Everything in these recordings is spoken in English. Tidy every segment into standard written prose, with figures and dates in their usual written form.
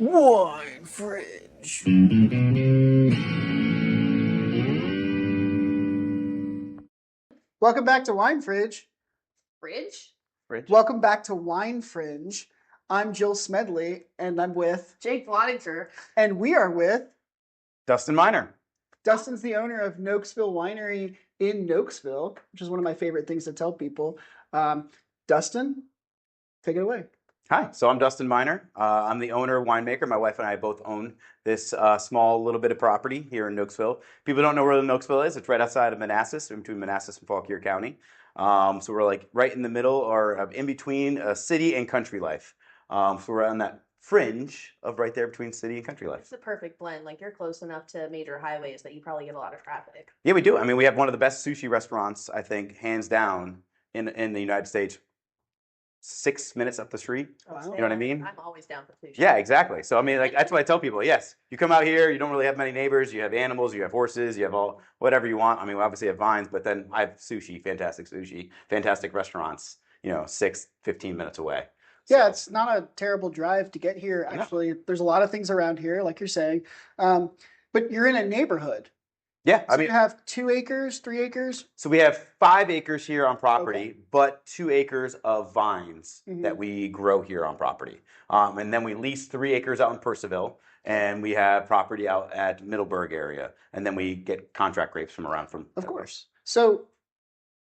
Wine Fringe. Welcome back to Wine Fringe. Fridge? Welcome back to Wine Fringe. I'm Jill Smedley, and I'm with, Jake Blottinger. and we are with, Dustin Minor. Dustin's the owner of Nokesville Winery in Nokesville, which is one of my favorite things to tell people. Dustin, take it away. Hi, so I'm Dustin Minor. I'm the owner, winemaker. My wife and I both own this small little bit of property here in Nokesville. People don't know where Nokesville is. It's right outside of Manassas, in between Manassas and Fauquier County. So we're like right in the middle or in between city and country life. So we're on that fringe of right there between city and country life. It's the perfect blend. Like, you're close enough to major highways that you probably get a lot of traffic. Yeah, we do. I mean, we have one of the best sushi restaurants, I think, hands down, in the United States. 6 minutes up the street. Wow. You know what I mean? I'm always down for sushi. Yeah, exactly. So I mean, like that's what I tell people. Yes, you come out here, you don't really have many neighbors. You have animals, you have horses, you have all whatever you want. I mean, we obviously have vines, but then I have sushi, fantastic restaurants. 15 minutes away. Yeah, So, it's not a terrible drive to get here. No. Actually, there's a lot of things around here, like you're saying. But you're in a neighborhood. yeah. So I mean, you have 2 acres, 3 acres? so we have 5 acres here on property, Okay. but 2 acres of vines Mhm. that we grow here on property. And then we lease 3 acres out in Percival, and we have property out at Middleburg area, and then we get contract grapes from around from. Of course. So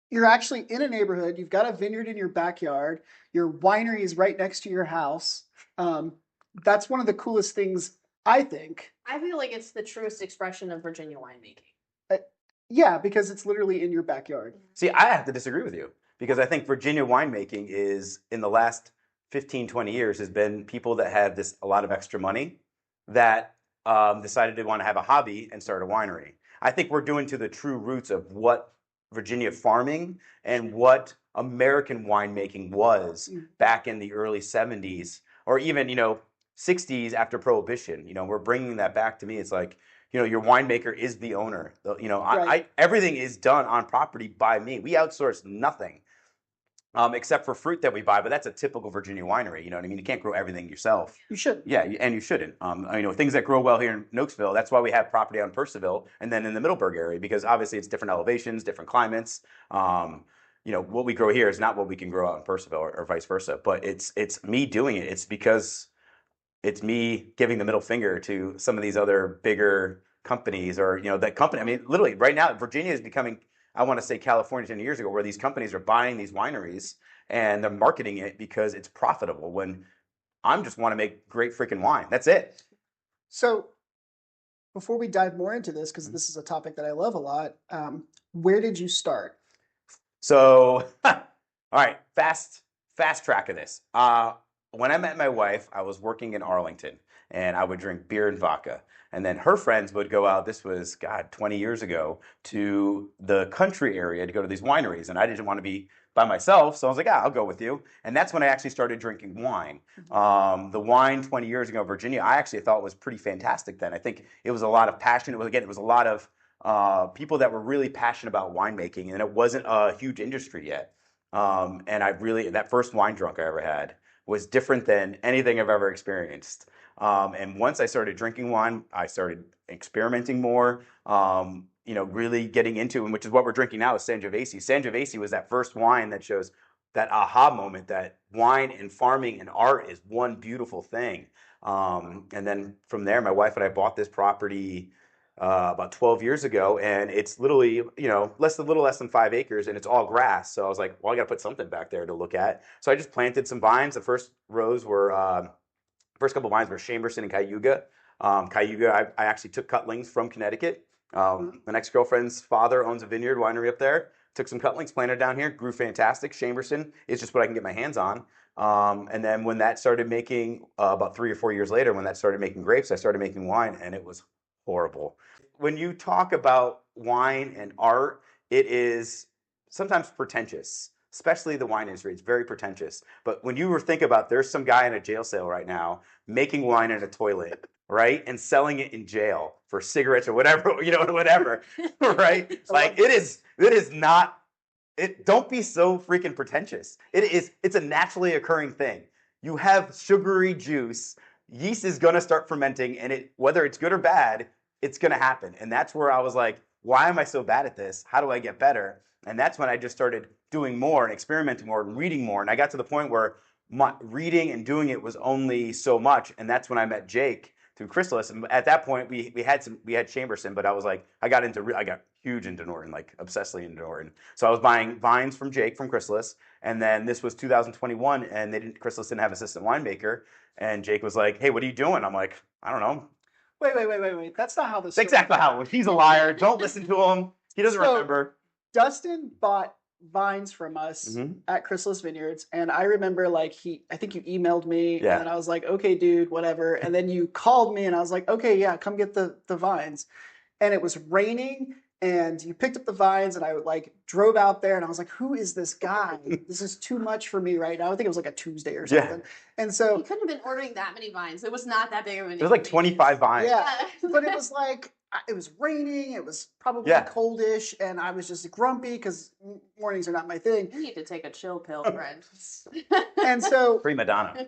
you're actually in a neighborhood. You've got a vineyard in your backyard. Your winery is right next to your house. That's one of the coolest things, I think. I feel like it's the truest expression of Virginia winemaking. Yeah, because it's literally in your backyard. See, I have to disagree with you because I think Virginia winemaking is, in the last 15, 20 years, has been people that have a lot of extra money that decided to want to have a hobby and start a winery. I think we're doing to the true roots of what Virginia farming and what American winemaking was back in the early 70s or even, 60s after Prohibition. We're bringing that back to me. It's like, your winemaker is the owner. Right. Everything is done on property by me. We outsource nothing except for fruit that we buy, but that's a typical Virginia winery. You know what I mean? You can't grow everything yourself. You should. Yeah, and you shouldn't. Things that grow well here in Nokesville, that's why we have property on Percival and then in the Middleburg area, because obviously it's different elevations, different climates. What we grow here is not what we can grow out in Percival or vice versa. But it's me doing it. It's because it's me giving the middle finger to some of these other bigger companies or, that company. I mean, literally right now, Virginia is becoming, I want to say California 10 years ago, where these companies are buying these wineries and they're marketing it because it's profitable when I just want to make great freaking wine. That's it. So before we dive more into this, because this is a topic that I love a lot, where did you start? So, all right, fast track of this. When I met my wife, I was working in Arlington, and I would drink beer and vodka. And then her friends would go out, this was, 20 years ago, to the country area to go to these wineries. And I didn't want to be by myself, so I was like, I'll go with you. And that's when I actually started drinking wine. The wine 20 years ago in Virginia, I actually thought was pretty fantastic then. I think it was a lot of passion. It was a lot of people that were really passionate about winemaking, and it wasn't a huge industry yet. And that first wine drunk I ever had was different than anything I've ever experienced. And once I started drinking wine, I started experimenting more, really getting into it, which is what we're drinking now is Sangiovese. Sangiovese was that first wine that shows that aha moment that wine and farming and art is one beautiful thing. And then from there, my wife and I bought this property about 12 years ago, and it's literally, a little less than 5 acres, and it's all grass. So I was like, well, I got to put something back there to look at. So I just planted some vines. The first couple of vines were Chamberson and Cayuga. Cayuga, I actually took cutlings from Connecticut. My ex-girlfriend's father owns a vineyard winery up there. Took some cutlings, planted down here, grew fantastic. Chamberson is just what I can get my hands on. And then when that started making, about 3 or 4 years later, when that started making grapes, I started making wine, and it was horrible. When you talk about wine and art, it is sometimes pretentious, especially the wine industry. It's very pretentious. But when you think about, there's some guy in a jail cell right now making wine in a toilet, right? And selling it in jail for cigarettes or whatever, whatever, right? Like it is not, don't be so freaking pretentious. It's a naturally occurring thing. You have sugary juice yeast is going to start fermenting, and whether it's good or bad, it's going to happen. And that's where I was like, why am I so bad at this? How do I get better? And that's when I just started doing more and experimenting more and reading more. And I got to the point where my reading and doing it was only so much. And that's when I met Jake through Chrysalis. And at that point, we had Chamberson, but I was like, I got huge into Norton, like obsessively into Norton. So I was buying vines from Jake from Chrysalis. And then this was 2021, and Chrysalis didn't have assistant winemaker. And Jake was like, hey, what are you doing? I'm like, I don't know. Wait. That's not how this. That's exactly how. He's a liar. Don't listen to him. He doesn't remember. Dustin bought vines from us at Chrysalis Vineyards, and I remember I think you emailed me, and I was like, okay, dude, whatever. And then you called me, and I was like, okay, yeah, come get the vines. And it was raining, and you picked up the vines, and I drove out there, and I was like, who is this guy? This is too much for me right now. I think it was like a Tuesday or something. Yeah. And so you couldn't have been ordering that many vines. It was not that big of an. It was like 25 vines. Yeah, but it was it was raining. It was probably coldish, and I was just grumpy because mornings are not my thing. You need to take a chill pill, friend. And so Prima donna.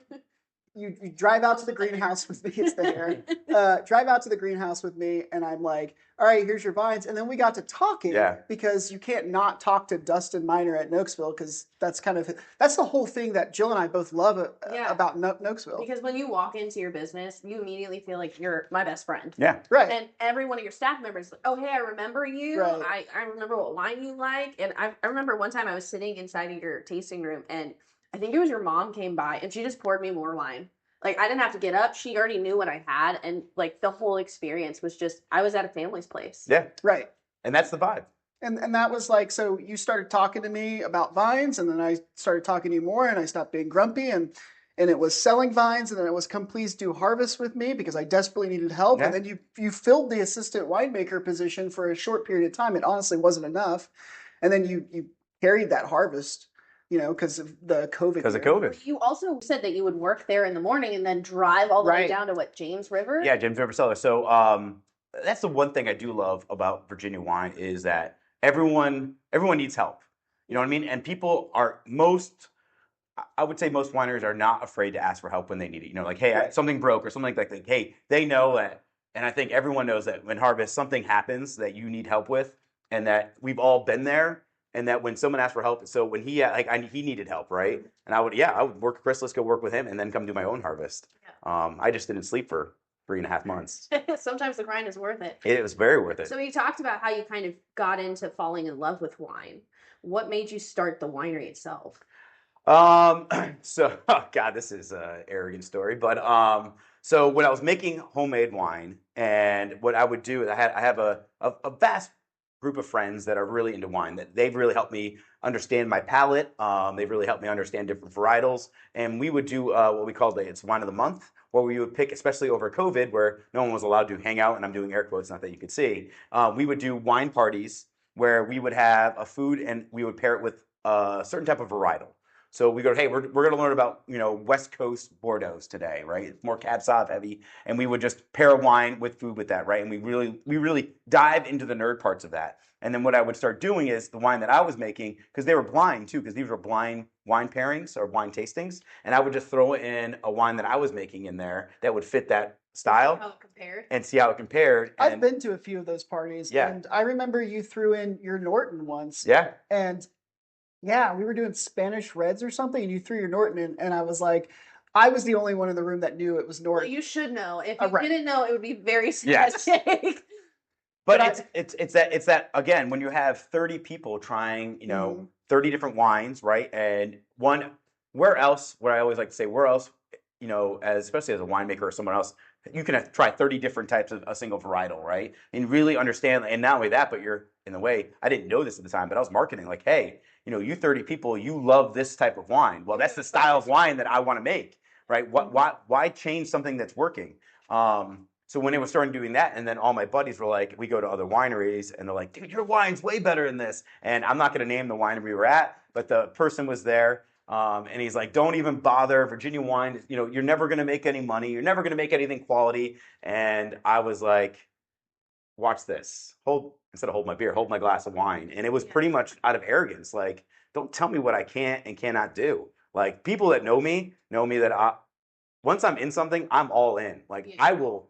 You drive out to the greenhouse with me. It's the hair. Drive out to the greenhouse with me, and I'm like, all right, here's your vines. And then we got to talking because you can't not talk to Dustin Minor at Nokesville because that's the whole thing that Jill and I both love about Nokesville. Because when you walk into your business, you immediately feel like you're my best friend. Yeah. Right. And every one of your staff members is like, oh, hey, I remember you. Right. I remember what wine you like. And I remember one time I was sitting inside of your tasting room, and I think it was your mom came by, and she just poured me more wine. Like, I didn't have to get up. She already knew what I had. And, the whole experience was just, I was at a family's place. Yeah. Right. And that's the vibe. And that was so you started talking to me about vines, and then I started talking to you more, and I stopped being grumpy, and it was selling vines, and then it was come please do harvest with me because I desperately needed help. Yeah. And then you filled the assistant winemaker position for a short period of time. It honestly wasn't enough. And then you carried that harvest. Because of the COVID. Because of COVID. You also said that you would work there in the morning and then drive all the way down to James River? Yeah, James River Cellar. So that's the one thing I do love about Virginia wine is that everyone needs help. You know what I mean? And people I would say most wineries are not afraid to ask for help when they need it. Hey, something broke or something like that. Hey, they know that. And I think everyone knows that when harvest, something happens that you need help with, and that we've all been there. And that when someone asked for help, so when he needed help, right? And I would work at Chrysalis, go work with him, and then come do my own harvest. Yeah. I just didn't sleep for 3.5 months. Sometimes the grind is worth it. It was very worth it. So you talked about how you kind of got into falling in love with wine. What made you start the winery itself? So, oh God, this is an arrogant story, but so when I was making homemade wine, and what I would do is I have a vast group of friends that are really into wine, that they've really helped me understand my palate. They've really helped me understand different varietals. And we would do what we called it's wine of the month, where we would pick, especially over COVID, where no one was allowed to hang out, and I'm doing air quotes, not that you could see. We would do wine parties where we would have a food and we would pair it with a certain type of varietal. So we go, hey, we're going to learn about, West Coast Bordeaux today, right? It's more Cab Sauv heavy. And we would just pair a wine with food with that, right? And we really dive into the nerd parts of that. And then what I would start doing is the wine that I was making, because they were blind too, because these were blind wine pairings or wine tastings. And I would just throw in a wine that I was making in there that would fit that style. How it compared. And see how it compared. I've been to a few of those parties. Yeah. And I remember you threw in your Norton once. Yeah. And yeah, we were doing Spanish Reds or something, and you threw your Norton in, and I was like, I was the only one in the room that knew it was Norton. Well, you should know. If you didn't know, it would be very sad. Yes. But it's that again, when you have 30 people trying, 30 different wines, right? And where else, I always like to say, where else, especially as a winemaker or someone else, you can try 30 different types of a single varietal, right? And really understand, and not only that, but you're in the way, I didn't know this at the time, but I was marketing like, hey, you 30 people, you love this type of wine. Well, that's the style of wine that I want to make, right? Why change something that's working? So when they were starting doing that, and then all my buddies were like, we go to other wineries, and they're like, dude, your wine's way better than this. And I'm not going to name the winery we were at, but the person was there, and he's like, don't even bother. Virginia wine, you're never going to make any money. You're never going to make anything quality. And I was like, watch this. Instead of hold my beer, hold my glass of wine. And it was pretty much out of arrogance. Like, don't tell me what I can't and cannot do. Like, people that know me that once I'm in something, I'm all in. Like I will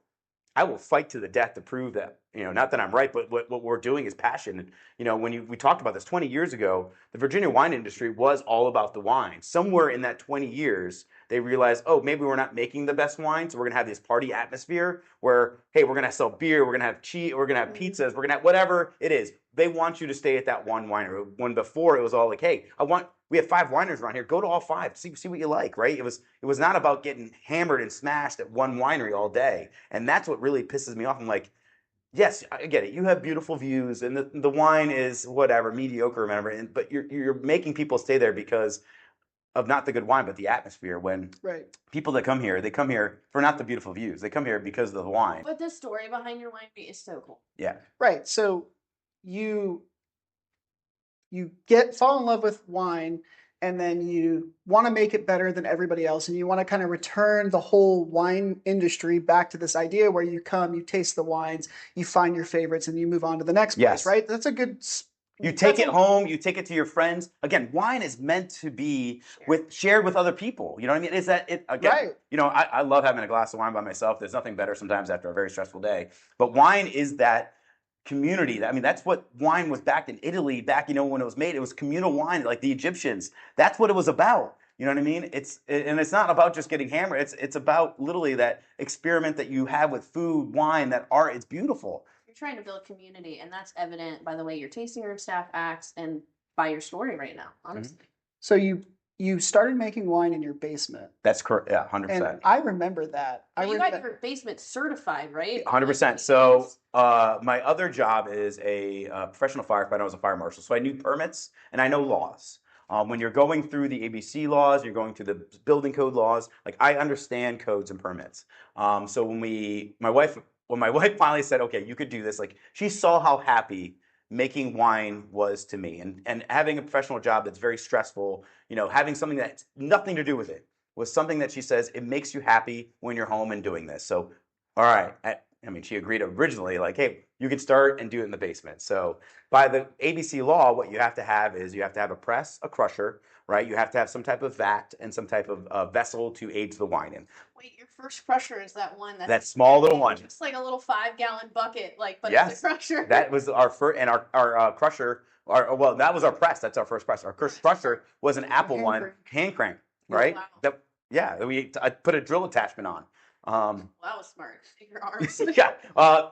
fight to the death to prove that, not that I'm right, but what we're doing is passion. And, we talked about this 20 years ago, the Virginia wine industry was all about the wine. Somewhere in that 20 years, they realized, oh, maybe we're not making the best wine, so we're going to have this party atmosphere where, hey, we're going to sell beer, we're going to have cheese, we're going to have pizzas, we're going to have whatever it is. They want you to stay at that one winery. When before it was all like, hey, we have 5 wineries around here. Go to all 5. See what you like, right? It was not about getting hammered and smashed at one winery all day. And that's what really pisses me off. I'm like, yes, I get it. You have beautiful views, and the wine is whatever, mediocre or whatever. But you're making people stay there because of not the good wine, but the atmosphere. When people that come here, they come here for not the beautiful views. They come here because of the wine. But the story behind your winery is so cool. Yeah. Right. So you fall in love with wine, and then you want to make it better than everybody else, and you want to kind of return the whole wine industry back to this idea where you come, you taste the wines, you find your favorites, and you move on to the next place, right? That's a good... You take it home, you take it to your friends. Again, wine is meant to be shared with other people. You know what I mean? Is that it? Again, I love having a glass of wine by myself. There's nothing better sometimes after a very stressful day. But wine is that community. I mean, that's what wine was back in Italy, when it was made. It was communal wine, like the Egyptians. That's what it was about. You know what I mean? And it's not about just getting hammered. It's about literally that experiment that you have with food, wine, that art. It's beautiful. You're trying to build community, and that's evident by the way your tasting room staff acts and by your story right now, honestly. So you started making wine in your basement. That's correct. Yeah, 100%. And I remember that. You got your basement certified, right? 100%. So my other job is a professional firefighter. I was a fire marshal. So I knew permits and I know laws. When you're going through the ABC laws, you're going through the building code laws, like I understand codes and permits. So when my wife finally said, okay, you could do this, like she saw how happy making wine was to me, and having a professional job that's very stressful, having something that's nothing to do with it was something that she says, it makes you happy when you're home and doing this. So, all right. I mean, she agreed originally, like, hey, you can start and do it in the basement. So by the ABC law, what you have to have is you have to have a press, a crusher, right? You have to have some type of vat and some type of vessel to age the wine in. Wait, your first crusher is that one that small little one. It's like a little 5-gallon bucket, but it's a crusher. That was our first, and our crusher. That was our press. That's our first press. Our first crusher was an Apple one, hand crank, right? Wow. I put a drill attachment on. That was smart. Your arms. Yeah.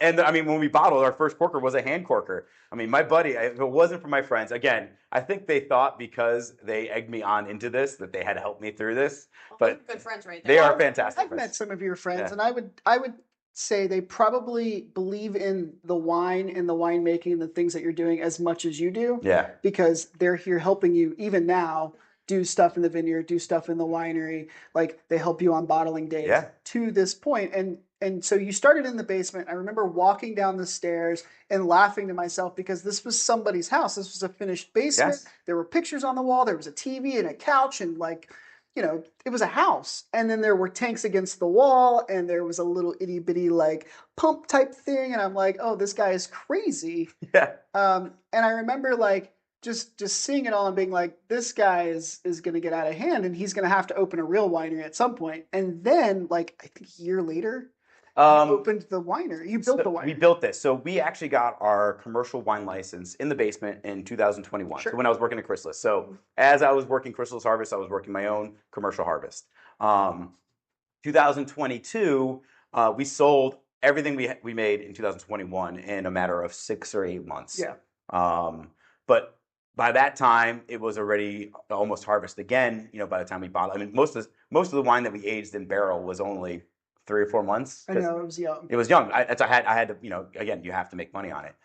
And I mean, when we bottled, our first corker was a hand corker. I mean, my buddy, if it wasn't for my friends, again, I think they thought because they egged me on into this that they had to help me through this. But good friends right there. They are fantastic. I've met some of your friends, and I would say they probably believe in the wine and the winemaking and the things that you're doing as much as you do. Yeah. Because they're here helping you even now do stuff in the vineyard, do stuff in the winery. Like they help you on bottling days to this point. And so you started in the basement. I remember walking down the stairs and laughing to myself because this was somebody's house. This was a finished basement. Yes. There were pictures on the wall. There was a TV and a couch and it was a house. And then there were tanks against the wall and there was a little itty bitty pump type thing. And I'm like, oh, this guy is crazy. Yeah. And I remember just seeing it all and being like, this guy is going to get out of hand and he's going to have to open a real winery at some point. And then I think a year later, you opened the winery. You built the winery. We built this. So we actually got our commercial wine license in the basement in 2021. Sure. So when I was working at Chrysalis. So as I was working Chrysalis Harvest, I was working my own commercial harvest. 2022, we sold everything we made in 2021 in a matter of 6 or 8 months. Yeah. But by that time, it was already almost harvest again. By the time we bought, I mean, most of the wine that we aged in barrel was only 3 or 4 months. I know, it was young. It was young. I had to, again, you have to make money on it.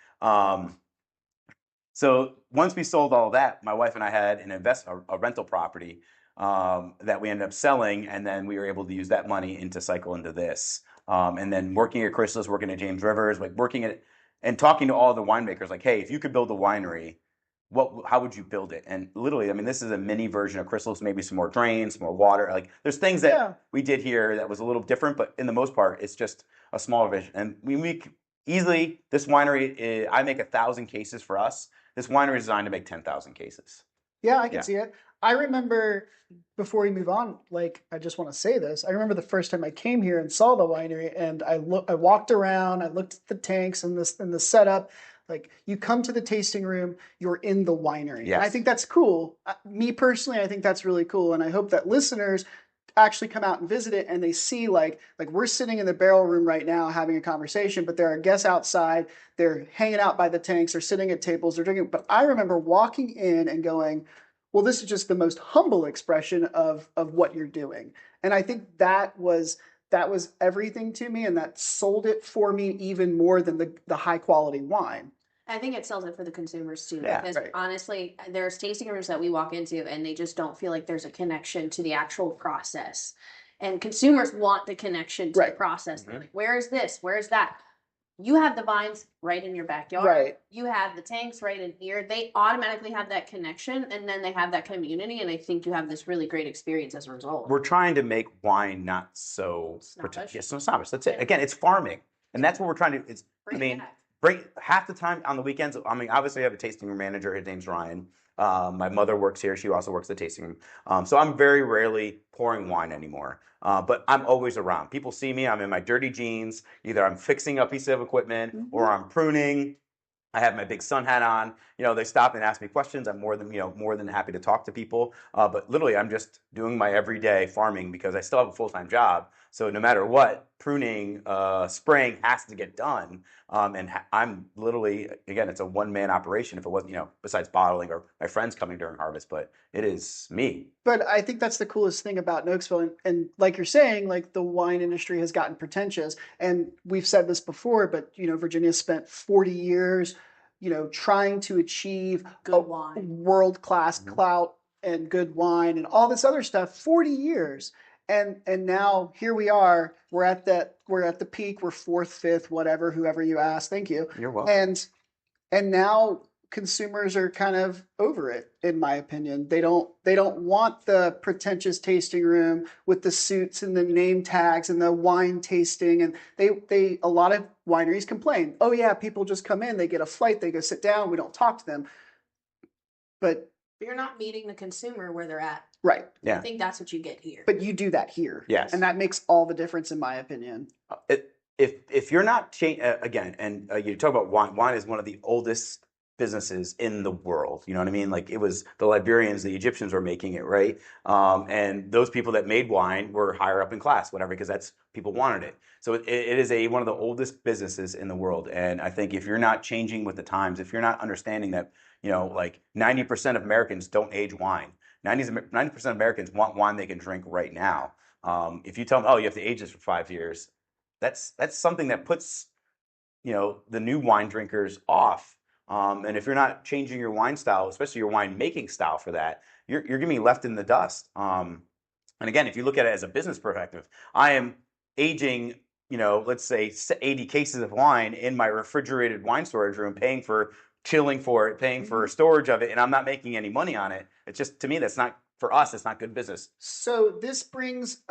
So once we sold all that, my wife and I had a rental property that we ended up selling, and then we were able to use that money to cycle into this. And then working at Chrysalis, working at James Rivers, working at and talking to all the winemakers, hey, if you could build a winery, how would you build it? And literally, I mean, this is a mini version of Chrysalis, maybe some more drains, some more water. There's things that we did here that was a little different, but in the most part, it's just a smaller vision. And we make easily, this winery, I make 1,000 cases for us. This winery is designed to make 10,000 cases. Yeah, I can see it. I remember, before we move on, like, I just want to say this. I remember the first time I came here and saw the winery, and I walked around, I looked at the tanks and the setup. Like, you come to the tasting room, you're in the winery. Yes. And I think that's cool. Me personally, I think that's really cool. And I hope that listeners actually come out and visit it, and they see like we're sitting in the barrel room right now having a conversation, but there are guests outside, they're hanging out by the tanks, they're sitting at tables, they're drinking. But I remember walking in and going, well, this is just the most humble expression of what you're doing. And I think that was everything to me, and that sold it for me even more than the high quality wine. I think it sells it for the consumers too. Yeah, because right. honestly, there's tasting rooms that we walk into and they just don't feel like there's a connection to the actual process. And consumers want the connection to the process. They're like, where is this? Where is that? You have the vines right in your backyard. Right. You have the tanks right in here. They automatically have that connection, and then they have that community, and I think you have this really great experience as a result. We're trying to make wine not so snobbish. Yes, no snobbish. That's it. Again, it's farming, and that's what we're trying to. It's break half the time on the weekends. I mean, obviously, I have a tasting room manager. His name's Ryan. My mother works here. She also works the tasting room. So I'm very rarely pouring wine anymore. But I'm always around. People see me. I'm in my dirty jeans. Either I'm fixing a piece of equipment or I'm pruning. I have my big sun hat on. They stop and ask me questions. I'm more than happy to talk to people. But literally, I'm just doing my everyday farming because I still have a full-time job. So no matter what, pruning, spraying has to get done. And I'm literally, again, it's a one-man operation. If it wasn't, besides bottling or my friends coming during harvest, but it is me. But I think that's the coolest thing about Nokesville. And like you're saying, like, the wine industry has gotten pretentious. And we've said this before, but, Virginia spent 40 years, trying to achieve good wine, world-class clout and good wine and all this other stuff. 40 years. And now here we are. We're at the peak. We're fourth, fifth, whatever, whoever you ask. Thank you. You're welcome. And now consumers are kind of over it, in my opinion. They don't want the pretentious tasting room with the suits and the name tags and the wine tasting. And they a lot of wineries complain. Oh yeah, people just come in, they get a flight, they go sit down, we don't talk to them. But you're not meeting the consumer where they're at. Right. Yeah. I think that's what you get here. But you do that here. Yes. And that makes all the difference, in my opinion. If you're not again, and you talk about wine. Wine is one of the oldest businesses in the world. You know what I mean? Like, it was the Liberians, the Egyptians were making it, right? And those people that made wine were higher up in class, whatever, because that's people wanted it. So it is one of the oldest businesses in the world. And I think if you're not changing with the times, if you're not understanding that, like 90% of Americans don't age wine. 90% of Americans want wine they can drink right now. If you tell them, oh, you have to age this for 5 years, that's something that puts, the new wine drinkers off. And if you're not changing your wine style, especially your wine making style for that, you're going to be left in the dust. And again, if you look at it as a business perspective, I am aging, let's say 80 cases of wine in my refrigerated wine storage room, paying for chilling for it, paying for storage of it, and I'm not making any money on it. It's just, to me, that's not, for us, it's not good business. So this brings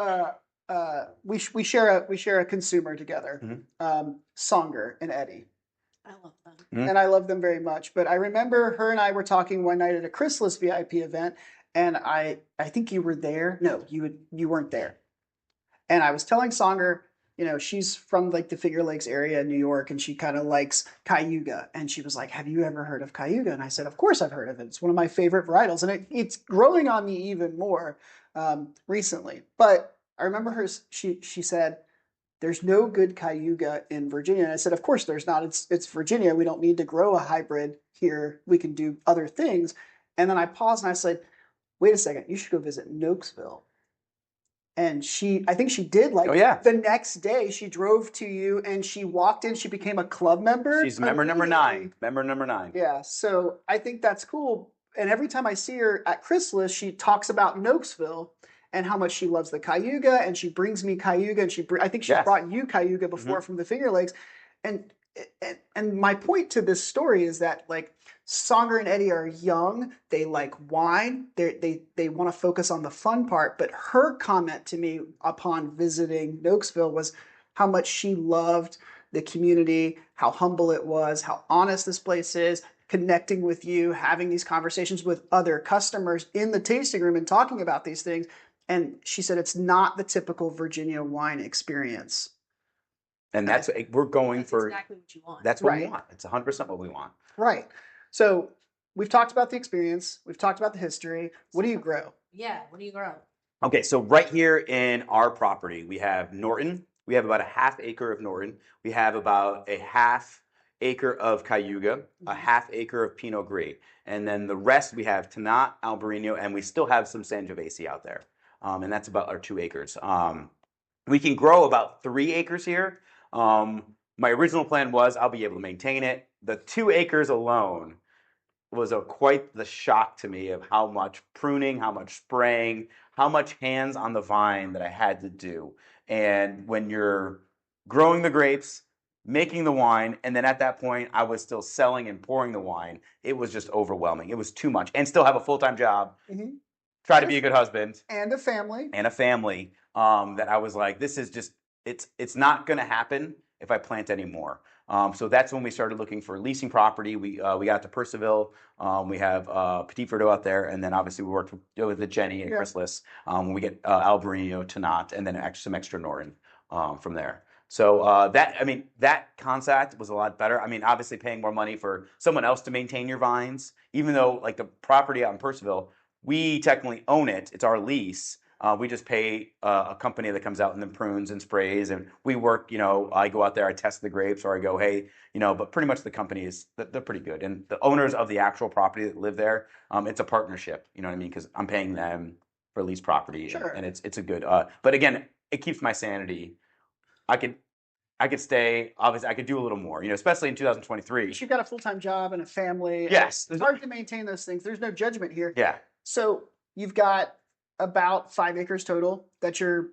we share a consumer together, Songer and Eddie. I love them. And I love them very much. But I remember her and I were talking one night at a Chrysalis VIP event, and I think you were there. No, you weren't there. And I was telling Songer, she's from like the Finger Lakes area in New York, and she kind of likes Cayuga. And she was like, have you ever heard of Cayuga? And I said, of course I've heard of it. It's one of my favorite varietals. And it's growing on me even more recently. But I remember she said, there's no good Cayuga in Virginia. And I said, of course there's not. It's Virginia. We don't need to grow a hybrid here. We can do other things. And then I paused and I said, wait a second, you should go visit Nokesville. And I think she did, like, the next day she drove to you and she walked in, she became a club member. She's member number 9. Member number 9. Yeah, so I think that's cool. And every time I see her at Chrysalis, she talks about Nokesville and how much she loves the Cayuga, and she brings me Cayuga, and I think she's brought you Cayuga before from the Finger Lakes. And my point to this story is that, like, Songer and Eddie are young. They like wine. They want to focus on the fun part. But her comment to me upon visiting Nokesville was how much she loved the community, how humble it was, how honest this place is, connecting with you, having these conversations with other customers in the tasting room and talking about these things. And she said it's not the typical Virginia wine experience. And that's we're going for exactly what you want. That's what we want. It's 100% what we want. Right. So we've talked about the experience. We've talked about the history. What do you grow? Yeah. What do you grow? Okay, so right here in our property, we have Norton. We have about a half acre of Norton. We have about a half acre of Cayuga, a half acre of Pinot Gris. And then the rest we have Tannat, Albarino, and we still have some Sangiovese out there. And that's about our 2 acres. We can grow about 3 acres here. My original plan was I'll be able to maintain it. The 2 acres alone was quite the shock to me of how much pruning, how much spraying, how much hands on the vine that I had to do. And when you're growing the grapes, making the wine, and then at that point I was still selling and pouring the wine, it was just overwhelming. It was too much. And still have a full-time job. Try to be a good husband. And a family. That I was like, this is just, it's not going to happen if I plant any more. So that's when we started looking for leasing property. We got to Percival. We have Petit Verdot out there, and then obviously we worked with the Jenny and Chrysalis. We get Albarino, Tannat, and then some extra Norton from there. So that concept was a lot better. I mean, obviously paying more money for someone else to maintain your vines, even though like the property out in Percival, we technically own it. It's our lease. We just pay a company that comes out and then prunes and sprays, and we work, I go out there, I test the grapes, or I go, hey, but pretty much the company they're pretty good. And the owners of the actual property that live there, it's a partnership, you know what I mean? Because I'm paying them for lease property, Sure. and it's a good, but again, it keeps my sanity. I could stay, obviously I could do a little more, especially in 2023. But you've got a full-time job and a family. Yes. It's hard to maintain those things. There's no judgment here. Yeah. So you've got about 5 acres total that you're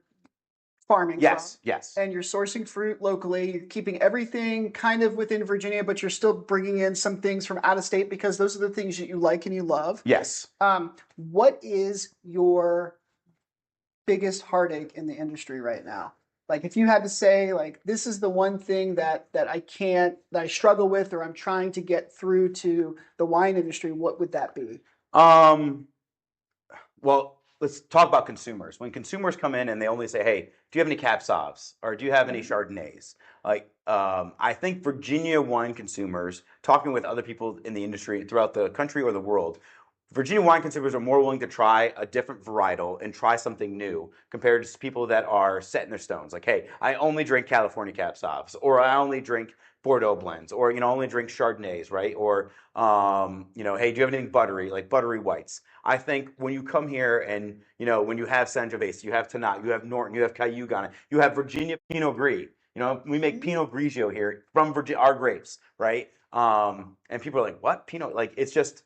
farming from. Yes. And you're sourcing fruit locally. You're keeping everything kind of within Virginia, but you're still bringing in some things from out of state because those are the things that you like and you love. Yes. What is your biggest heartache in the industry right now? Like if you had to say, like, this is the one thing that I struggle with, or I'm trying to get through to the wine industry, what would that be? Well, let's talk about consumers. When consumers come in and they only say, hey, do you have any Cab Sauves? Or do you have any Chardonnays? I think Virginia wine consumers, talking with other people in the industry throughout the country or the world, Virginia wine consumers are more willing to try a different varietal and try something new compared to people that are set in their stones. Like, hey, I only drink California Cab Sauves, or I only drink Bordeaux blends, or only drink Chardonnays, right? Or hey, do you have anything buttery, like buttery whites? I think when you come here and when you have Sangiovese, you have Tannat, you have Norton, you have Cayuga on it, you have Virginia Pinot Gris. We make Pinot Grigio here from our grapes, right? And people are like, what Pinot? Like, it's just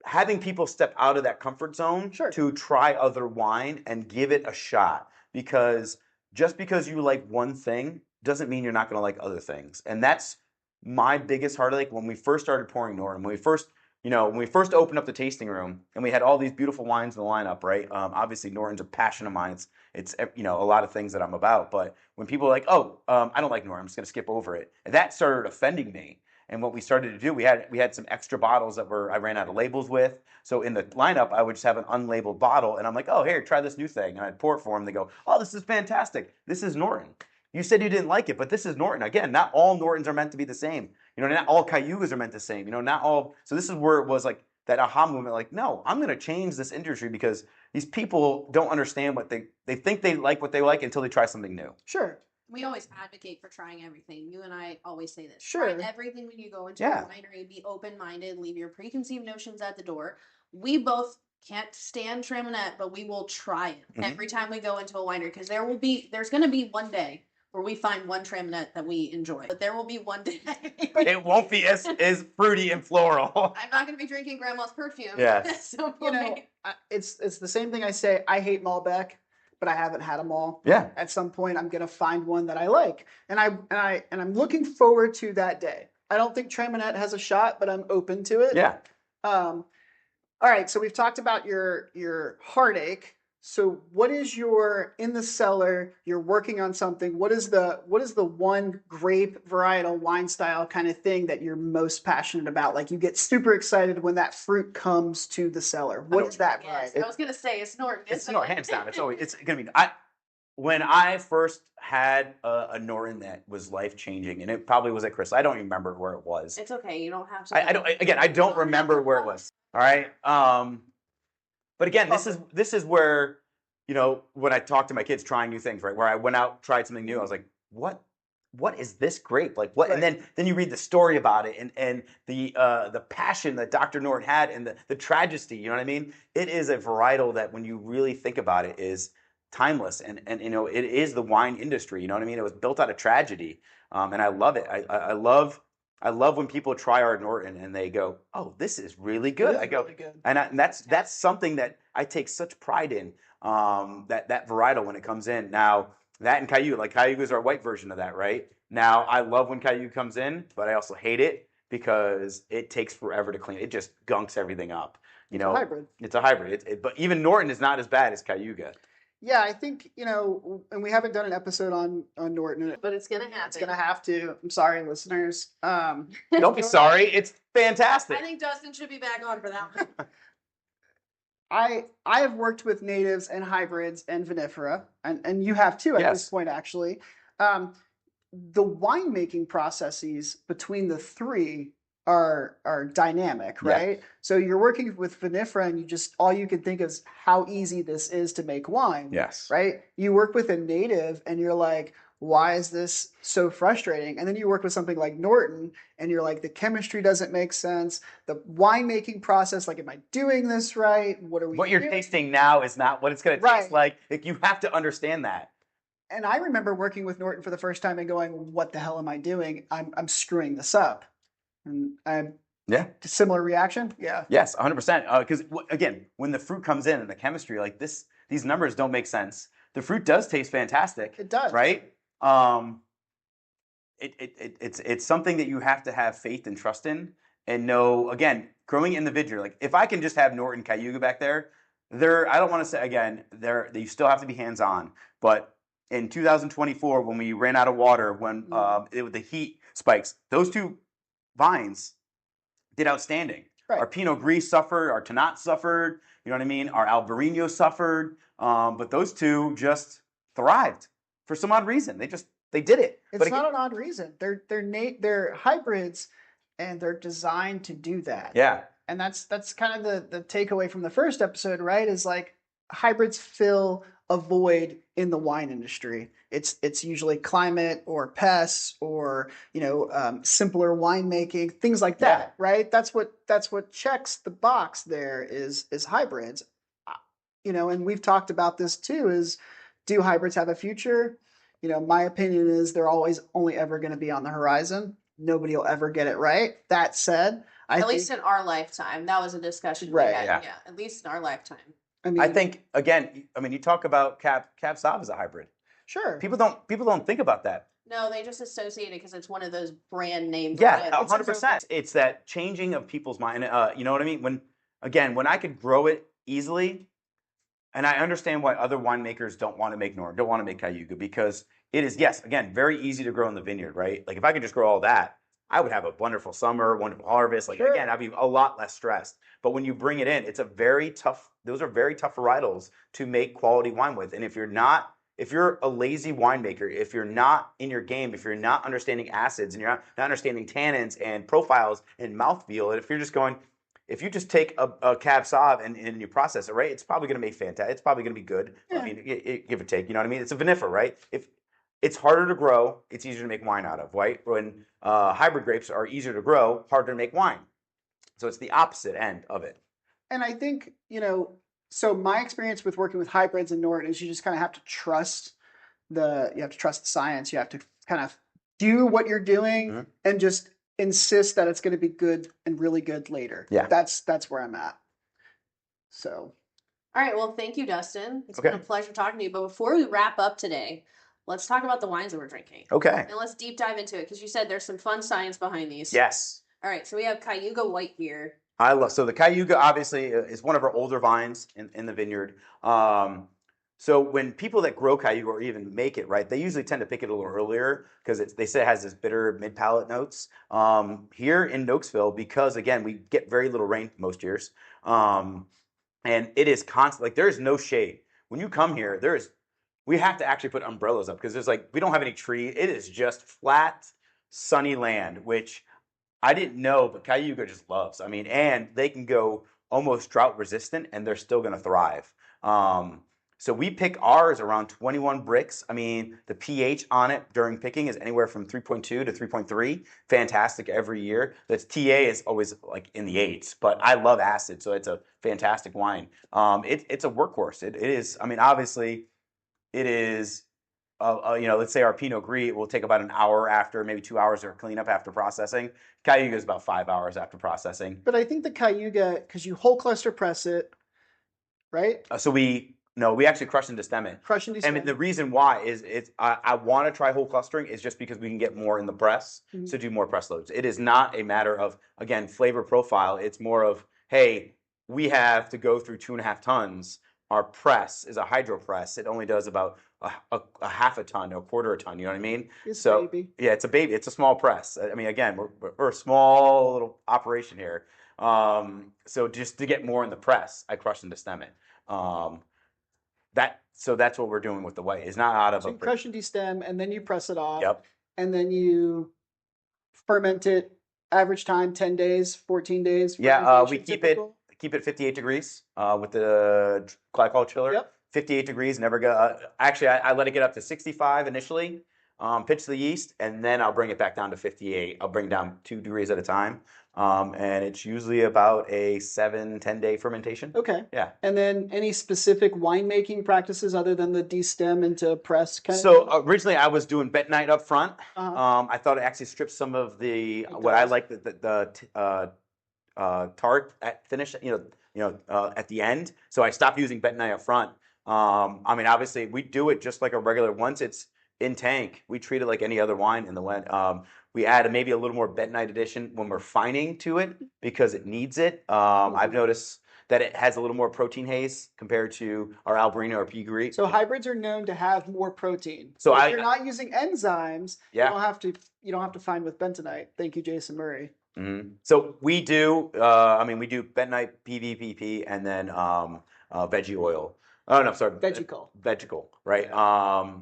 having people step out of that comfort zone to try other wine and give it a shot, because just because you like one thing doesn't mean you're not going to like other things. And that's my biggest heartache when we first started pouring Norton. When we first opened up the tasting room and we had all these beautiful wines in the lineup, right? Obviously Norton's a passion of mine. It's a lot of things that I'm about. But when people are like, I don't like Norton, I'm just going to skip over it, and that started offending me. And what we started to do, we had some extra bottles that I ran out of labels with. So in the lineup, I would just have an unlabeled bottle, and I'm like, oh, here, try this new thing. And I'd pour it for them. They go, oh, this is fantastic. This is Norton. You said you didn't like it, but this is Norton. Again, not all Nortons are meant to be the same. Not all Cayugas are meant the same. Not all. So this is where it was like that aha moment. Like, no, I'm going to change this industry because these people don't understand what they think they like what they like until they try something new. Sure. We always advocate for trying everything. You and I always say this. Sure. Try everything when you go into a winery. Be open-minded. Leave your preconceived notions at the door. We both can't stand Traminette, but we will try it every time we go into a winery, because there's going to be one day where we find one Traminette that we enjoy. But there will be one day. It won't be as fruity and floral. I'm not going to be drinking grandma's perfume. Yes. So it's the same thing I say. I hate Malbec, but I haven't had them all. Yeah. At some point, I'm gonna find one that I like, and I'm looking forward to that day. I don't think Traminette has a shot, but I'm open to it. Yeah. All right. So we've talked about your heartache. So what is your, in the cellar, you're working on something, what is the one grape varietal wine style kind of thing that you're most passionate about? Like you get super excited when that fruit comes to the cellar. What is that variety? I was gonna say it's Norton. It's Norton, hands down. It's gonna be. When I first had a Norton that was life changing, and it probably was at Crystal. I don't even remember where it was. It's okay. You don't have to. I don't remember where it was. All right. But again, this is where, when I talk to my kids trying new things, right? Where I went out, tried something new, I was like, what is this grape? Like what? Right. And then you read the story about it and the passion that Dr. Norton had and the tragedy, you know what I mean? It is a varietal that when you really think about it is timeless and it is the wine industry, you know what I mean? It was built out of tragedy. And I love it. I love when people try our Norton and they go, "Oh, this is really good." I go, really good. And that's something that I take such pride in. That varietal when it comes in. Now that and Cayuga, like Cayuga is our white version of that, right? Now I love when Cayuga comes in, but I also hate it because it takes forever to clean. It just gunks everything up. It's a hybrid. It's a hybrid. But even Norton is not as bad as Cayuga. Yeah, I think, and we haven't done an episode on Norton. But it's going to happen. It's going to have to. I'm sorry, listeners. Don't be sorry. It's fantastic. I think Dustin should be back on for that one. I have worked with natives and hybrids and vinifera, and you have too at this point, actually. The winemaking processes between the three are dynamic, right? Yeah. So you're working with vinifera and all you can think is how easy this is to make wine. Yes. Right? You work with a native and you're like, why is this so frustrating? And then you work with something like Norton and you're like, the chemistry doesn't make sense. The winemaking process, like, am I doing this right? What are we What you're tasting now is not what it's going to taste like. You have to understand that. And I remember working with Norton for the first time and going, what the hell am I doing? I'm screwing this up. And similar reaction? Yeah. Yes, 100%. Because again, when the fruit comes in and the chemistry like this, these numbers don't make sense. The fruit does taste fantastic. It does. Right? It's something that you have to have faith and trust in and know, again, growing in the vineyard. Like if I can just have Norton Cayuga back there, I don't want to say, again, you still have to be hands-on. But in 2024, when we ran out of water, when the heat spikes, those two vines did outstanding. Right. Our Pinot Gris suffered, our Tannat suffered, you know what I mean? Our Albarino suffered, but those two just thrived for some odd reason. They did it. It's not an odd reason. They're hybrids, and they're designed to do that. Yeah. And that's kind of the takeaway from the first episode, right? Is like hybrids fill a void in the wine industry. It's usually climate or pests or simpler winemaking, things like that, right? That's what checks the box there is hybrids. And we've talked about this too, is do hybrids have a future? My opinion is they're always only ever going to be on the horizon. Nobody will ever get it right. That said, at least in our lifetime. That was a discussion we had. Yeah, at least in our lifetime. I think, again, you talk about Cab Sauv as a hybrid. Sure. People don't think about that. No, they just associate it because it's one of those brand names. Yeah, 100%. It's that changing of people's mind. You know what I mean? When I could grow it easily, and I understand why other winemakers don't want to make Norton, don't want to make Cayuga, because it is, yes, again, very easy to grow in the vineyard, right? Like if I could just grow all that, I would have a wonderful summer, wonderful harvest. Again, I'd be a lot less stressed. But when you bring it in, those are very tough varietals to make quality wine with. And if you're a lazy winemaker, if you're not in your game, if you're not understanding acids and you're not understanding tannins and profiles and mouthfeel, and if you just take a Cab Sauv and you process it, right, it's probably going to make fantastic. It's probably going to be good. Yeah. Give or take, you know what I mean? It's a vinifera, right? If it's harder to grow, it's easier to make wine out of, right? When hybrid grapes are easier to grow, harder to make wine. So it's the opposite end of it. And I think, so my experience with working with hybrids and Norton is you just kind of have to trust the science. You have to kind of do what you're doing and just insist that it's going to be good and really good later. Yeah. That's where I'm at. So. All right. Well, thank you, Dustin. It's been a pleasure talking to you. But before we wrap up today, let's talk about the wines that we're drinking. Okay. And let's deep dive into it because you said there's some fun science behind these. Yes. All right. So we have Cayuga White here. So the Cayuga obviously is one of our older vines in the vineyard. So when people that grow Cayuga or even make it, right, they usually tend to pick it a little earlier because they say it has this bitter mid-palate notes. Here in Nokesville, because again, we get very little rain most years, and it is constant. Like there is no shade. When you come here, we have to actually put umbrellas up because we don't have any tree. It is just flat, sunny land, which I didn't know, but Cayuga just loves. I mean, and they can go almost drought resistant and they're still going to thrive. So we pick ours around 21 bricks. I mean, the pH on it during picking is anywhere from 3.2 to 3.3. Fantastic every year. The TA is always like in the 8s, but I love acid, so it's a fantastic wine. It's a workhorse. It is, I mean, obviously, it is let's say our Pinot Gris will take about an hour after, maybe 2 hours of cleanup after processing. Cayuga is about 5 hours after processing. But I think the Cayuga, because you whole cluster press it, right? We actually crush and destem it. Crush and destem. And the reason why is I want to try whole clustering is just because we can get more in the press, so do more press loads. It is not a matter of, again, flavor profile. It's more of, hey, we have to go through 2.5 tons. Our press is a hydro press. It only does about a half a ton, a quarter a ton. You know what I mean? It's a baby. Yeah, it's a baby. It's a small press. I mean, again, we're a small little operation here. So just to get more in the press, I crush and destem it. So that's what we're doing with the white. It's not out of so you crush and destem, and then you press it off. Yep. And then you ferment it. Average time 10 days, 14 days. Yeah, we keep it 58 degrees with the glycol chiller. Yep. 58 degrees. Never go. Actually, I let it get up to 65 initially. Pitch the yeast, and then I'll bring it back down to 58. I'll bring down 2 degrees at a time. And it's usually about a 7-10 day fermentation. Okay. Yeah. And then any specific winemaking practices other than the destem into press kind of? So originally I was doing bentonite up front. Uh-huh. I thought it actually stripped some of I like the tart at finish. At the end. So I stopped using bentonite up front. I mean, obviously we do it just like a regular. Once it's in tank, we treat it like any other wine in the wet. We add maybe a little more bentonite addition when we're fining to it because it needs it. I've noticed that it has a little more protein haze compared to our Albarino or Pinot Gris. So hybrids are known to have more protein. So if you're not using enzymes, yeah. you don't have to fine with bentonite. Thank you, Jason Murray. Mm-hmm. So we do. We do bentonite, PVPP, and then veggie oil. Oh no, sorry, vegecal, right? Yeah.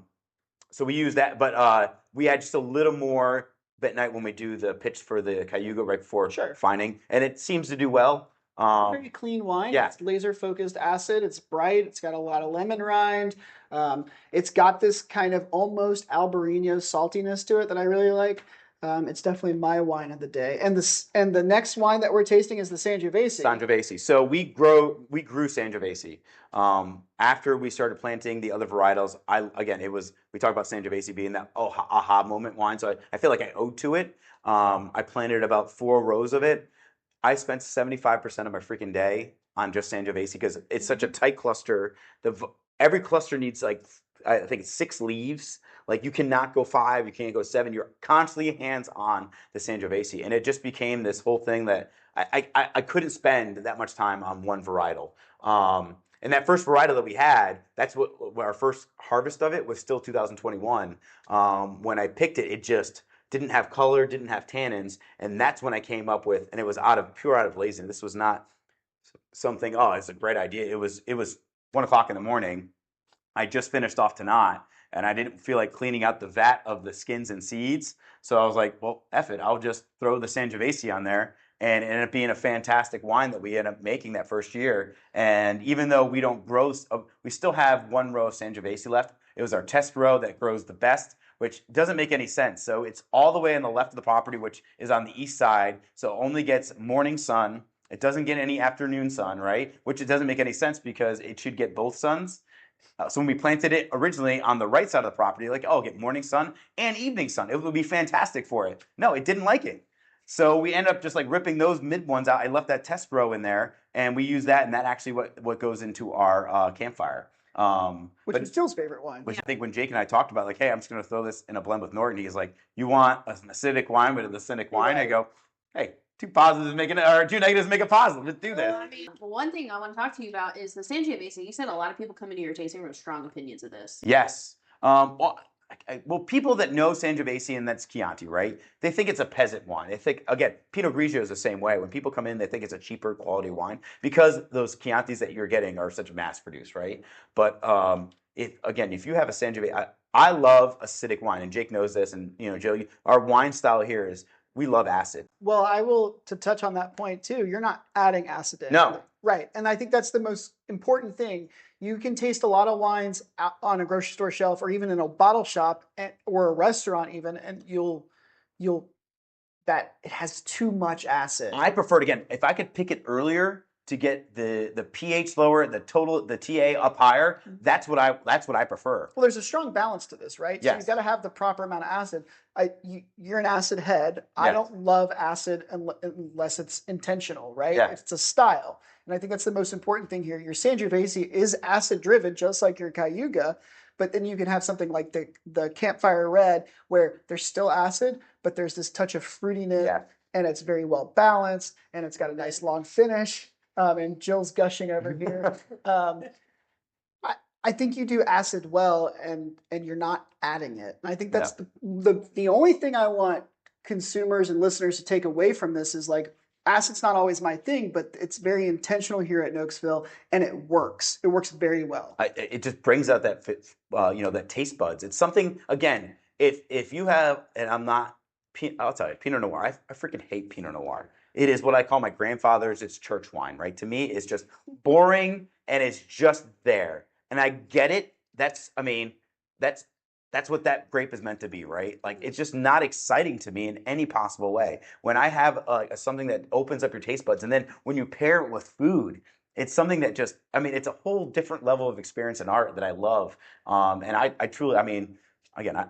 So we use that, but we add just a little more bentonite when we do the pitch for the Cayuga right before fining, and it seems to do well. Very clean wine. Yeah. It's laser focused acid. It's bright. It's got a lot of lemon rind. It's got this kind of almost Albarino saltiness to it that I really like. It's definitely my wine of the day. And the next wine that we're tasting is the Sangiovese. Sangiovese. So we grew Sangiovese. After we started planting the other varietals, we talked about Sangiovese being that aha moment wine. So I feel like I owed to it. I planted about 4 rows of it. I spent 75% of my freaking day on just Sangiovese because it's such a tight cluster. Every cluster needs I think it's 6 leaves. Like you cannot go 5, you can't go 7. You're constantly hands on the Sangiovese, and it just became this whole thing that I couldn't spend that much time on one varietal. And that first varietal that we had, that's what our first harvest of it was still 2021. When I picked it, it just didn't have color, didn't have tannins, and that's when I came up with, and it was out of laziness. This was not something. Oh, it's a great idea. It was 1 o'clock in the morning. I just finished off Tannat, and I didn't feel like cleaning out the vat of the skins and seeds. So I was like, well, F it. I'll just throw the Sangiovese on there. And it ended up being a fantastic wine that we ended up making that first year. And even though we don't grow, we still have 1 row of Sangiovese left. It was our test row that grows the best, which doesn't make any sense. So it's all the way on the left of the property, which is on the east side. So it only gets morning sun. It doesn't get any afternoon sun, right? Which it doesn't make any sense because it should get both suns. So when we planted it originally on the right side of the property, get morning sun and evening sun. It would be fantastic for it. No, it didn't like it. So we ended up just ripping those mid ones out. I left that test row in there, and we use that, and that actually what goes into our campfire. Which is Phil's favorite wine. Which I think when Jake and I talked about, hey, I'm just going to throw this in a blend with Norton, he's like, you want an acidic wine with an acidic wine? Right. I go, hey, two positives making or two negatives make a positive. Let's do this. I mean, one thing I want to talk to you about is the Sangiovese. You said a lot of people come into your tasting room with strong opinions of this. Yes. Well, people that know Sangiovese and that's Chianti, right? They think it's a peasant wine. They think, again, Pinot Grigio is the same way. When people come in, they think it's a cheaper quality wine because those Chiantis that you're getting are such mass-produced, right? But if you have a Sangiovese, I love acidic wine, and Jake knows this, and Joe, our wine style here is we love acid. Well, to touch on that point too, you're not adding acid in. No. Right. And I think that's the most important thing. You can taste a lot of wines on a grocery store shelf or even in a bottle shop or a restaurant even, and you'll that it has too much acid. I prefer it, again, if I could pick it earlier to get the pH lower, the TA up higher, that's what I prefer. Well, there's a strong balance to this, right? Yes. So you've got to have the proper amount of acid. You're an acid head. Yes. I don't love acid unless it's intentional, right? Yeah. It's a style. And I think that's the most important thing here. Your Sangiovese is acid driven, just like your Cayuga, but then you can have something like the Campfire Red where there's still acid, but there's this touch of fruitiness, and it's very well balanced, and it's got a nice long finish. And Jill's gushing over here. I think you do acid well, and you're not adding it. And I think that's the only thing I want consumers and listeners to take away from this is like, acid's not always my thing, but it's very intentional here at Nokesville, and it works. It works very well. It just brings out that that taste buds. It's something, again, if you have, and I'll tell you, Pinot Noir. I freaking hate Pinot Noir. It is what I call my grandfather's. It's church wine, right? To me, it's just boring, and it's just there. And I get it. That's what that grape is meant to be, right? Like, it's just not exciting to me in any possible way. When I have something that opens up your taste buds, and then when you pair it with food, it's something that just, it's a whole different level of experience and art that I love. And I truly, again,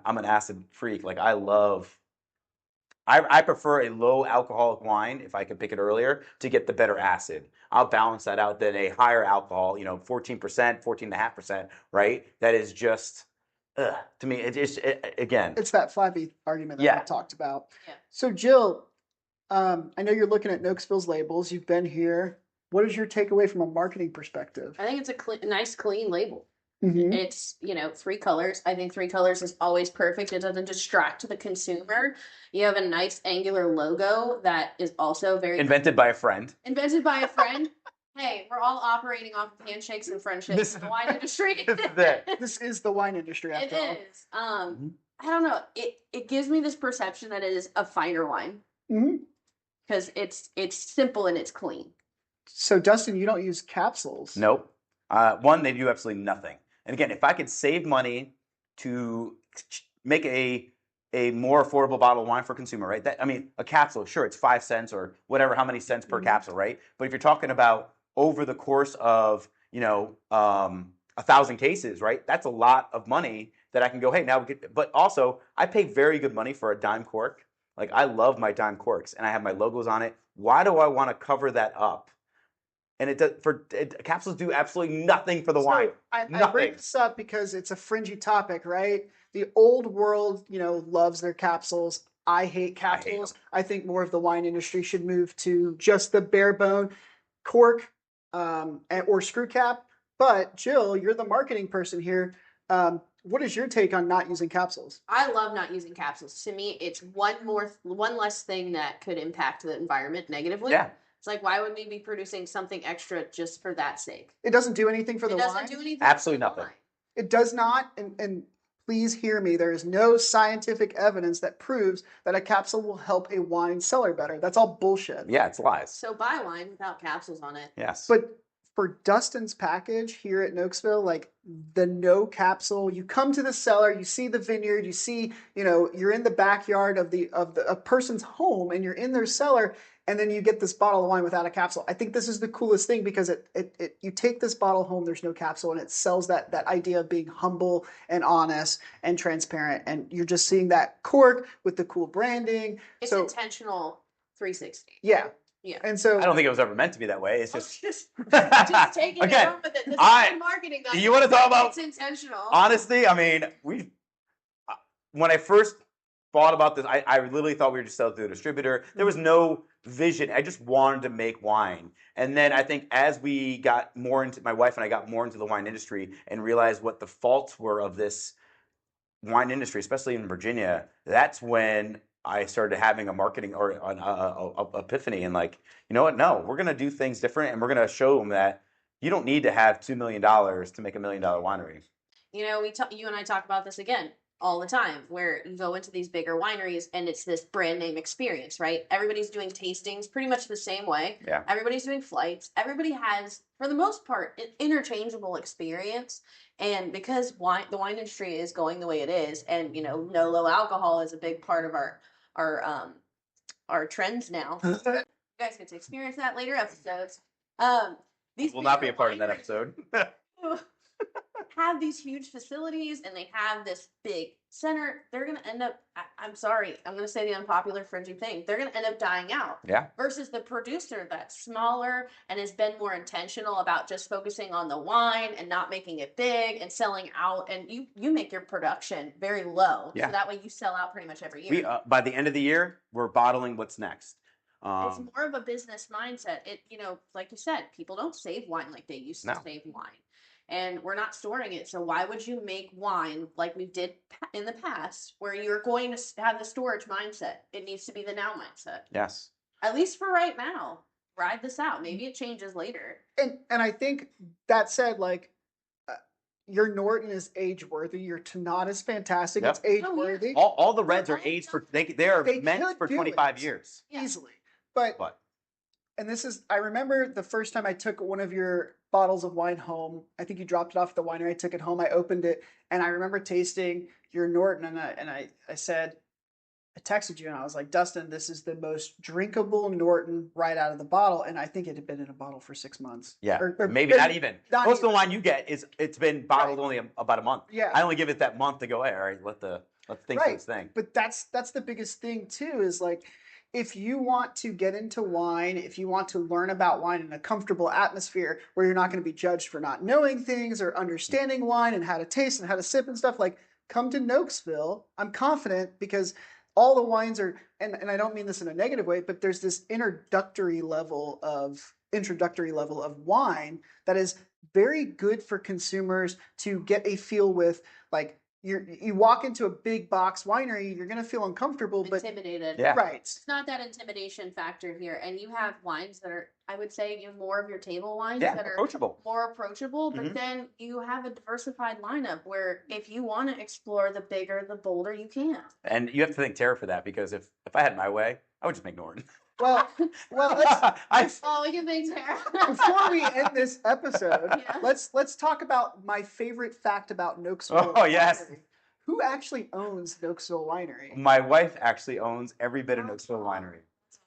I'm an acid freak. Like, I prefer a low alcoholic wine, if I could pick it earlier, to get the better acid. I'll balance that out than a higher alcohol, 14%, 14.5%, right? That is just, to me, again. It's that flabby argument that I talked about. Yeah. So Jill, I know you're looking at Nokesville's labels. You've been here. What is your takeaway from a marketing perspective? I think it's a nice, clean label. Mm-hmm. It's, 3 colors. I think 3 colors is always perfect. It doesn't distract the consumer. You have a nice angular logo that is also very... Invented by a friend. Hey, we're all operating off of handshakes and friendships in the wine industry. This is the wine industry, after all. It is. I don't know. It gives me this perception that it is a finer wine. Because it's simple and it's clean. So, Dustin, you don't use capsules. Nope. One, they do absolutely nothing. And again, if I could save money to make a more affordable bottle of wine for consumer, right? A capsule, sure, it's 5 cents or whatever, how many cents per capsule, right? But if you're talking about over the course of 1,000 cases, right? That's a lot of money that I can go, hey, now we get. But also, I pay very good money for a dime cork. Like, I love my dime corks, and I have my logos on it. Why do I want to cover that up? And capsules do absolutely nothing for the wine. I bring this up because it's a fringy topic, right? The old world, loves their capsules. I hate capsules. I think more of the wine industry should move to just the bare bone cork or screw cap. But Jill, you're the marketing person here. What is your take on not using capsules? I love not using capsules. To me, it's one less thing that could impact the environment negatively. Yeah. It's like, why would we be producing something extra just for that sake? It doesn't do anything for the wine? It doesn't do anything. Absolutely nothing. It does not, and please hear me, there is no scientific evidence that proves that a capsule will help a wine cellar better. That's all bullshit. Yeah, it's lies. So buy wine without capsules on it. Yes. But for Dustin's package here at Nokesville, like the no capsule, you come to the cellar, you see the vineyard, you see, you're in the backyard of a person's home, and you're in their cellar, and then you get this bottle of wine without a capsule. I think this is the coolest thing because you take this bottle home, there's no capsule, and it sells that idea of being humble and honest and transparent. And you're just seeing that cork with the cool branding. It's intentional 360. Yeah. Yeah. And so I don't think it was ever meant to be that way. It's just taking again, it on with it. This is marketing. You want to talk about it's intentional. Honesty? When I first thought about this. I literally thought we were just selling through a distributor. There was no vision. I just wanted to make wine. And then I think as we got more into, my wife and I got more into the wine industry and realized what the faults were of this wine industry, especially in Virginia, that's when I started having a marketing or an epiphany and like, you know what? No, we're going to do things different, and we're going to show them that you don't need to have $2 million to make $1 million winery. You know, you and I talk about this again all the time, where you go into these bigger wineries and it's this brand name experience, right? Everybody's doing tastings pretty much the same way. Yeah. Everybody's doing flights. Everybody has, for the most part, an interchangeable experience. And because the wine industry is going the way it is, and you know, no low alcohol is a big part of our trends now. You guys get to experience that later episodes. These will not be a part of that episode. Have these huge facilities and they have this big center. They're going to end up, I'm sorry, I'm going to say the unpopular fringy thing. They're going to end up dying out. Yeah. Versus the producer that's smaller and has been more intentional about just focusing on the wine and not making it big and selling out. And you make your production very low. Yeah. So that way you sell out pretty much every year. We, by the end of the year, we're bottling what's next. It's more of a business mindset. It, you know, like you said, people don't save wine like they used to save wine. And we're not storing it. So why would you make wine like we did in the past, where you're going to have the storage mindset? It needs to be the now mindset. Yes. At least for right now. Ride this out. Maybe it changes later. And I think that said, like, your Norton is age worthy. Your Tannat is fantastic. Yep. It's age worthy. All the reds are aged for they are meant for 25 years easily. But and this is, I remember the first time I took one of your bottles of wine home. I think you dropped it off at the winery. I took it home. I opened it, and I remember tasting your Norton, and I said, I texted you, and I was like, Dustin, this is the most drinkable Norton right out of the bottle, and I think it had been in a bottle for 6 months. Yeah, or maybe not even. Most of the wine you get it's been bottled only about a month. Yeah, I only give it that month to go. Hey, all right, let the thing do its thing. But that's the biggest thing too. Is like, if you want to get into wine, if you want to learn about wine in a comfortable atmosphere where you're not going to be judged for not knowing things or understanding wine and how to taste and how to sip and stuff, like, come to Nokesville. I'm confident because all the wines are, and I don't mean this in a negative way, but there's this introductory level of wine that is very good for consumers to get a feel with. Like, you walk into a big box winery, you're going to feel uncomfortable, but intimidated. Yeah. Right. It's not that intimidation factor here. And you have wines that are, I would say, you have more of your table wines that are more approachable, but then you have a diversified lineup where if you want to explore the bigger, the bolder, you can. And you have to thank Tara for that, because if I had my way, I would just make Norton. Well, let's. We can thank Tara. Before we end this episode, let's talk about my favorite fact about Nokesville. Oh, yes. Winery. Who actually owns Nokesville Winery? My wife actually owns every bit of Nokesville Winery,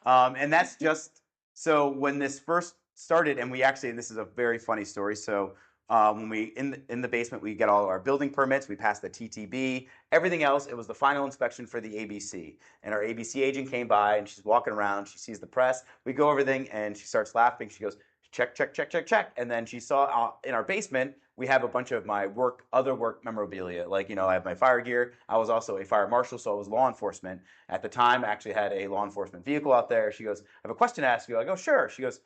and that's just so when this first started, and this is a very funny story. So when we in the basement, we get all our building permits, we passed the TTB, everything else. It was the final inspection for the ABC, and our ABC agent came by, and she's walking around. She sees the press. We go over everything, and she starts laughing. She goes, check, check, check, check, check. And then she saw in our basement, we have a bunch of my other work memorabilia. Like, you know, I have my fire gear. I was also a fire marshal, so I was law enforcement. At the time, I actually had a law enforcement vehicle out there. She goes, I have a question to ask you. I go, sure. She goes,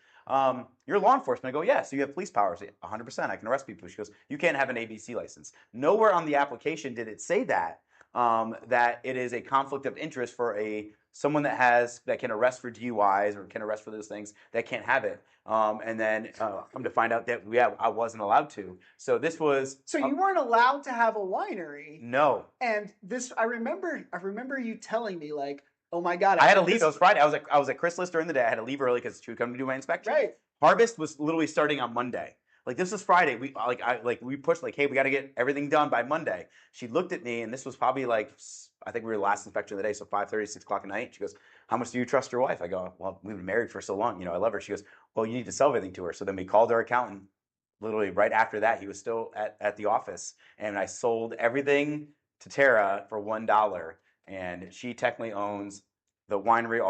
you're law enforcement. I go, yeah, so you have police powers. 100%, I can arrest people. She goes, you can't have an ABC license. Nowhere on the application did it say that it is a conflict of interest for someone that can arrest for DUIs or can arrest for those things, that can't have it. And then come to find out that I wasn't allowed to. So this was. So you weren't allowed to have a winery. No. And this, I remember you telling me, like, oh my God. I had to leave. It was Friday. I was at Chrysalis during the day. I had to leave early because she would come to do my inspection. Right. Harvest was literally starting on Monday. Like, this was Friday. We pushed, like, hey, we got to get everything done by Monday. She looked at me, and this was probably like, I think we were the last inspection of the day, so 5:30, 6 o'clock at night. She goes, how much do you trust your wife? I go, well, we've been married for so long. You know, I love her. She goes, well, you need to sell everything to her. So then we called our accountant. Literally right after that, he was still at the office, and I sold everything to Tara for $1. And she technically owns the winery,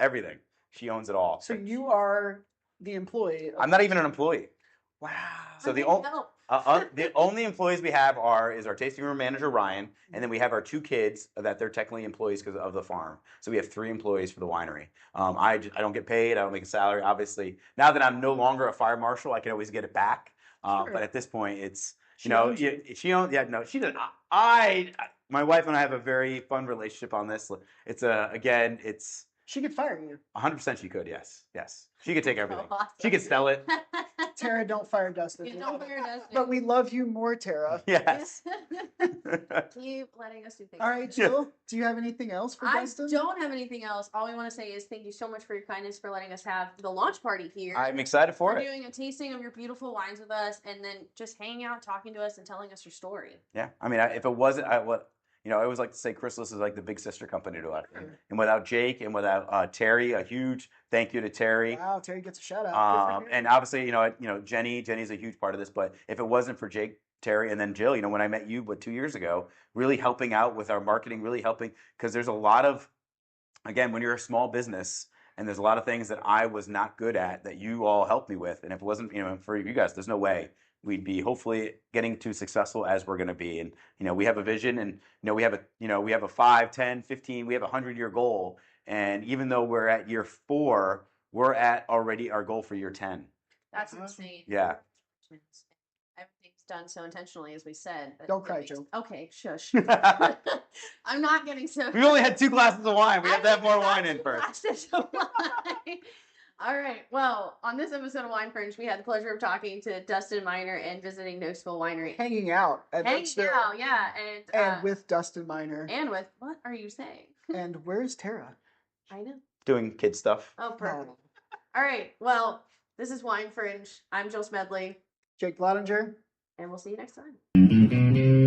everything. She owns it all. So you are the employee. I'm not even an employee. Wow. So The only employees we have is our tasting room manager, Ryan, and then we have our 2 kids that they're technically employees because of the farm. So we have 3 employees for the winery. I don't get paid. I don't make a salary. Obviously, now that I'm no longer a fire marshal, I can always get it back. Sure. But at this point, it's, She owns she owns, yeah, no, she doesn't. My wife and I have a very fun relationship on this. It's She could fire you. 100% she could, yes. She could take everything. Awesome. She could sell it. Tara, don't fire Dustin. You don't fire Dustin. But we love you more, Tara. Yes. Keep letting us do things. All right, Jill, do you have anything else for Dustin? I don't have anything else. All we want to say is thank you so much for your kindness for letting us have the launch party here. I'm excited for it. Doing a tasting of your beautiful wines with us, and then just hanging out, talking to us, and telling us your story. Yeah, I mean, if it wasn't, I always like to say Chrysalis is like the big sister company to us. And without Jake and without Terry, a huge thank you to Terry. Wow, Terry gets a shout out. And obviously, Jenny's a huge part of this. But if it wasn't for Jake, Terry, and then Jill, when I met you 2 years ago, really helping out with our marketing, really helping, because there's a lot of, again, when you're a small business, and there's a lot of things that I was not good at that you all helped me with. And if it wasn't, for you guys, there's no way we'd be hopefully getting too successful as we're going to be. And, we have a vision, and, we have a 5, 10, 15, we have a 100-year goal. And even though we're at year 4, we're at already our goal for year 10. That's insane. Yeah. Everything's done so intentionally, as we said. Don't cry, Joe. Okay, shush. I'm not getting so. We only had 2 glasses of wine. We have to have more wine in first. All right. Well, on this episode of Wine Fringe, we had the pleasure of talking to Dustin Minor and visiting Nokesville Winery. Hanging out at Nokesville. Yeah. And with Dustin Minor. And with, what are you saying? And where's Tara? I know. Doing kid stuff. Oh, perfect. All right. Well, this is Wine Fringe. I'm Jill Smedley. Jake Blottinger. And we'll see you next time.